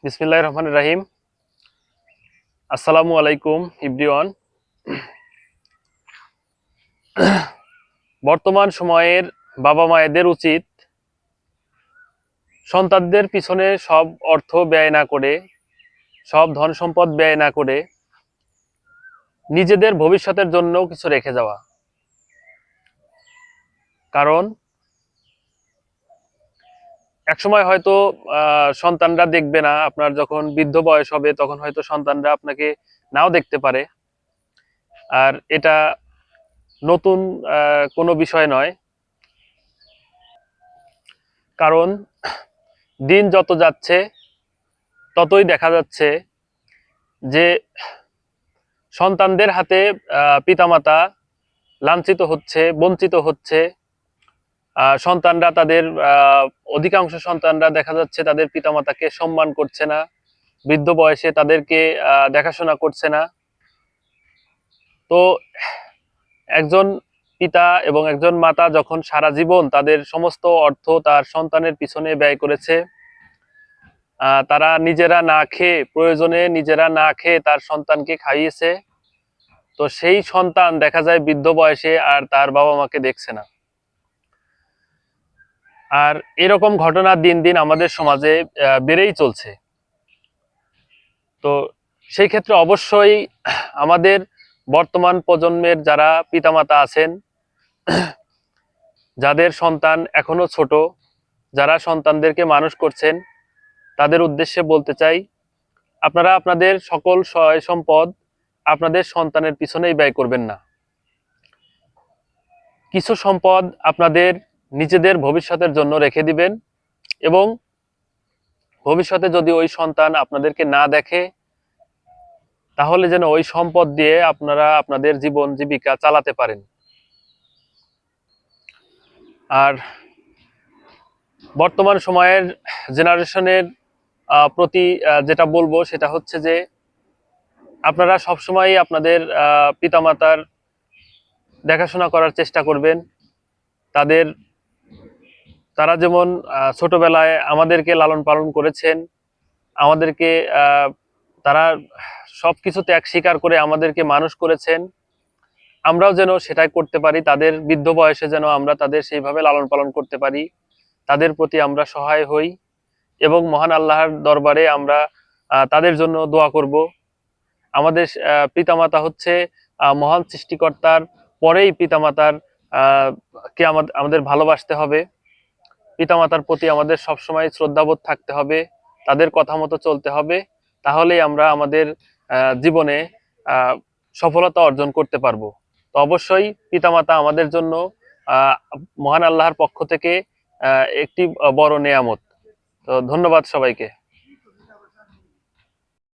বিসমিল্লাহির রহমানির রহিম। আসসালামু আলাইকুম এভরিওয়ান। বর্তমান সময়ের বাবা মায়েদের উচিত সন্তানদের পিছনে সব অর্থ ব্যয় না করে, সব ধন সম্পদ ব্যয় না করে নিজেদের ভবিষ্যতের জন্য কিছু রেখে যাওয়া। কারণ একসময় হয়তো সন্তানরা দেখবে না, আপনার যখন বৃদ্ধ বয়স হবে তখন হয়তো সন্তানরা আপনাকে নাও দেখতে পারে। আর এটা নতুন কোনো বিষয় নয়, কারণ দিন যত যাচ্ছে ততই দেখা যাচ্ছে যে সন্তানদের হাতে পিতামাতা লাঞ্ছিত হচ্ছে, বঞ্চিত হচ্ছে। সন্তানরা তাদের অধিকাংশ সন্তানরা দেখা যাচ্ছে তাদের পিতামাতাকে সম্মান করছে না, বৃদ্ধ বয়সে তাদেরকে দেখাশোনা করছে না। তো একজন পিতা এবং একজন মাতা যখন সারা জীবন তাদের সমস্ত অর্থ তার সন্তানের পিছনে ব্যয় করেছে, তারা নিজেরা না খেয়ে, প্রয়োজনে নিজেরা না খেয়ে তার সন্তানকে খাইয়েছে, তো সেই সন্তান দেখা যায় বৃদ্ধ বয়সে আর তার বাবা মাকে দেখছে না। আর এরকম ঘটনা দিন দিন আমাদের সমাজে বেড়েই চলছে। তো সেই ক্ষেত্রে অবশ্যই আমাদের বর্তমান প্রজন্মের যারা পিতামাতা আছেন, যাদের সন্তান এখনো ছোট, যারা সন্তানদেরকে মানুষ করছেন, তাদের উদ্দেশ্যে বলতে চাই, আপনারা আপনাদের সকল সয় সম্পদ আপনাদের সন্তানের পিছনেই ব্যয় করবেন না। কিছু সম্পদ আপনাদের নিজেদের ভবিষ্যতের জন্য রেখে দিবেন, এবং ভবিষ্যতে যদি ওই সন্তান আপনাদেরকে না দেখে, তাহলে যেন ওই সম্পদ দিয়ে আপনারা আপনাদের জীবন জীবিকা চালাতে পারেন। আর বর্তমান সময়ের জেনারেশনের প্রতি যেটা বলবো সেটা হচ্ছে যে আপনারা সবসময় আপনাদের পিতামাতার দেখাশোনা করার চেষ্টা করবেন। তারা যেমন ছোটবেলায় আমাদেরকে লালন পালন করেছেন, আমাদেরকে তারা সবকিছু ত্যাগ স্বীকার করে আমাদেরকে মানুষ করেছেন, আমরাও যেন সেটাই করতে পারি। তাদের বৃদ্ধ বয়সে যেন আমরা তাদের সেইভাবে লালন পালন করতে পারি, তাদের প্রতি আমরা সহায় হই, এবং মহান আল্লাহর দরবারে আমরা তাদের জন্য দোয়া করব। আমাদের পিতামাতা হচ্ছে মহান সৃষ্টিকর্তার পরেই পিতামাতার কে আমাদের ভালোবাসতে হবে। পিতামাতার প্রতি আমাদের সবসময় শ্রদ্ধাবোধ থাকতে হবে, তাদের কথা মতো চলতে হবে। তাহলেই আমরা আমাদের জীবনে সফলতা অর্জন করতে পারবো। তো অবশ্যই পিতামাতা আমাদের জন্য মহান আল্লাহর পক্ষ থেকে একটি বড় নেয়ামত। তো ধন্যবাদ সবাইকে।